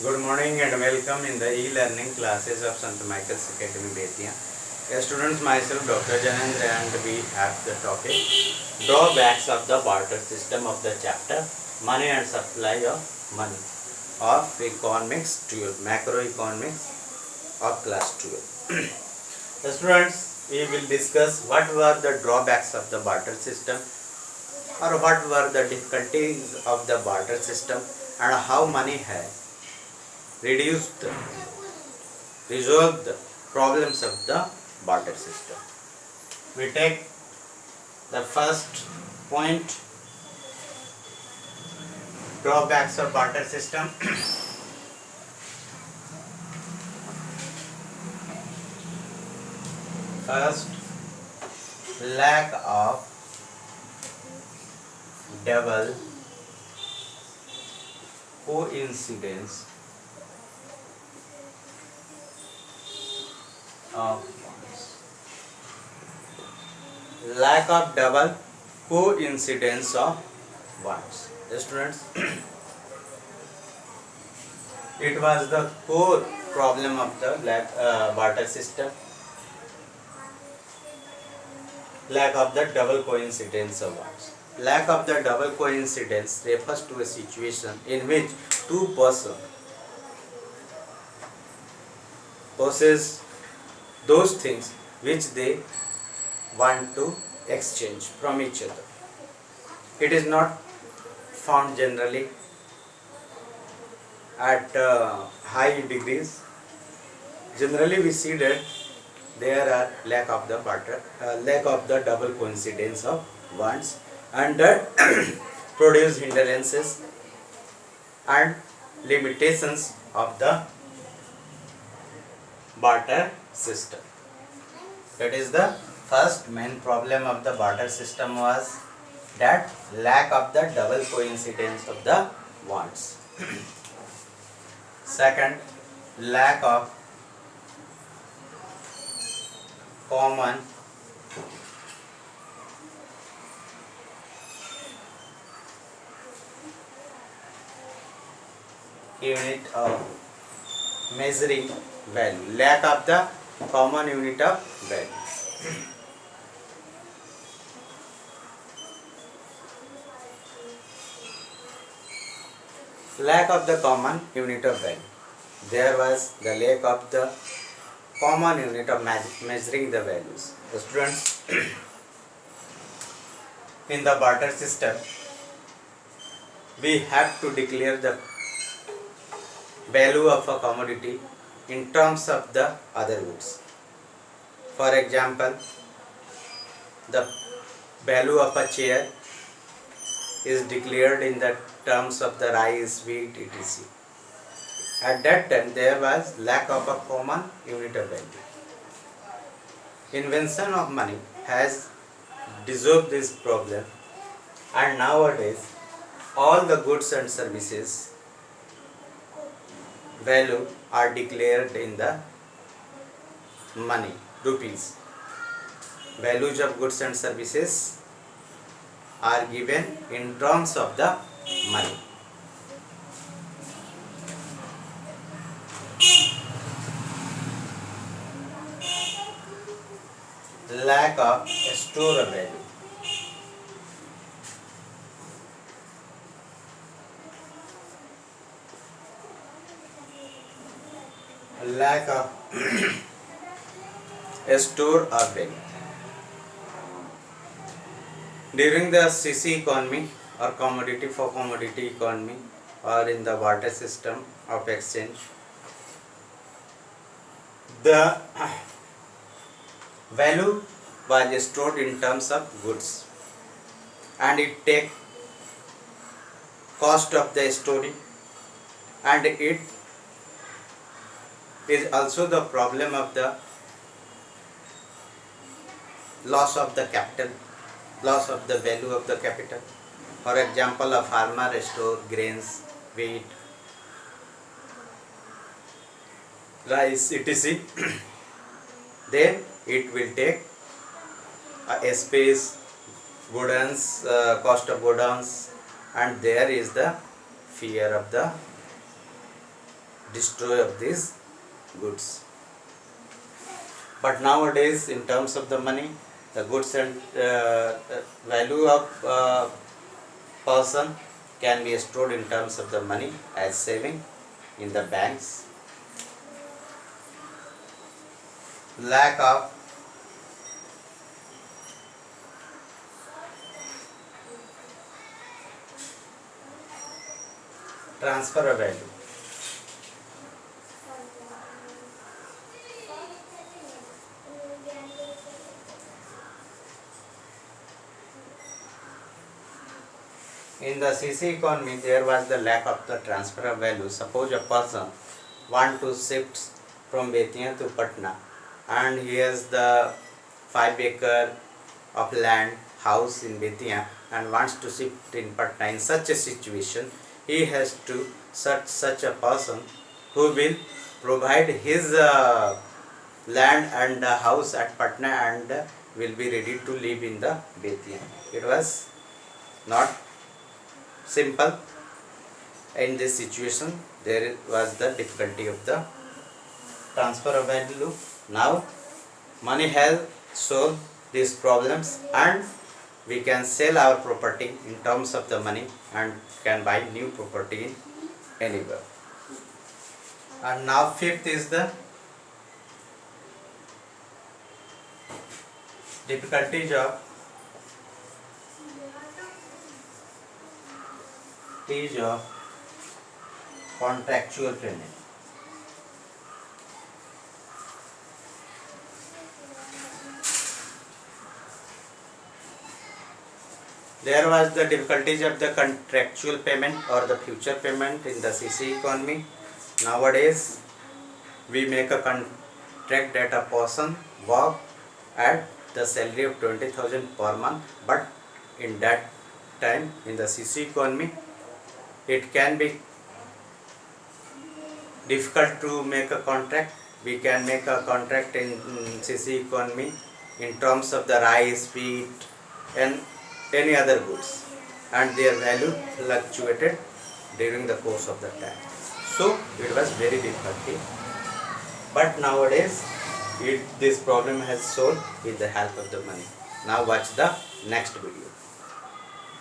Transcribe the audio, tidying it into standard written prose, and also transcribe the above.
Good morning and welcome in the e-learning classes of St. Michael's Academy, Bethiya. Students, myself Dr. Janendra, and we have the topic drawbacks of the barter system of the chapter Money and Supply of Money of Economics 12, Macroeconomics of class 12. Students, we will discuss what were the drawbacks of the barter system or what were the difficulties of the barter system and how money has reduced, resolved the problems of the barter system. We take the first point, drawbacks of barter system. First, lack of double coincidence of wants. Lack of double coincidence of wants. Students, it was the core problem of the barter system. Lack of the double coincidence of wants. Lack of the double coincidence refers to a situation in which two persons possess those things which they want to exchange from each other. It is not found generally at high degrees. Generally, we see that there are lack of the double coincidence of wants, and that produce hindrances and limitations of the barter system. That is the first main problem of the barter system, was that lack of the double coincidence of the wants. Second, lack of common unit of measuring value. Lack of the common unit of value. Lack of the common unit of value. There was the lack of the common unit of measuring the values. The students, in the barter system, we have to declare the value of a commodity in terms of the other goods. For example, the value of a chair is declared in the terms of the rice, wheat, etc. At that time, there was lack of a common unit of value. Invention of money has dissolved this problem, and nowadays all the goods and services value are declared in the money, rupees. Values of goods and services are given in terms of the money. Lack of store value. Lack of store of value. During the CC economy or commodity for commodity economy, or in the barter system of exchange, the value was stored in terms of goods, and it take cost of the storing, and it is also the problem of the loss of the capital, loss of the value of the capital. For example, a farmer store grains, wheat, rice, etc. Then it will take a space, godowns, cost of godowns, and there is the fear of the destroy of these goods. But nowadays, in terms of the money, the goods and value of person can be stored in terms of the money as saving in the banks. Lack of transfer of value. In the CC economy, there was the lack of the transfer of value. Suppose a person want to shift from Bettiya to Patna, and he has the 5 acre of land house in Bettiya and wants to shift in Patna. In such a situation, he has to search such a person who will provide his land and house at Patna and will be ready to live in the Bettiya. It was not simple. In this situation, there was the difficulty of the transfer of value. Now money has solved these problems, and we can sell our property in terms of the money and can buy new property in anywhere. And now fifth is the difficulties of contractual payment. There was the difficulties of the contractual payment or the future payment in the CC economy. Nowadays, we make a contract that a person work at the salary of 20,000 per month, but in that time in the CC economy, it can be difficult to make a contract. We can make a contract in CC economy in terms of the rice, wheat and any other goods, and their value fluctuated during the course of the time. So it was very difficult. But nowadays this problem has solved with the help of the money. Now watch the next video.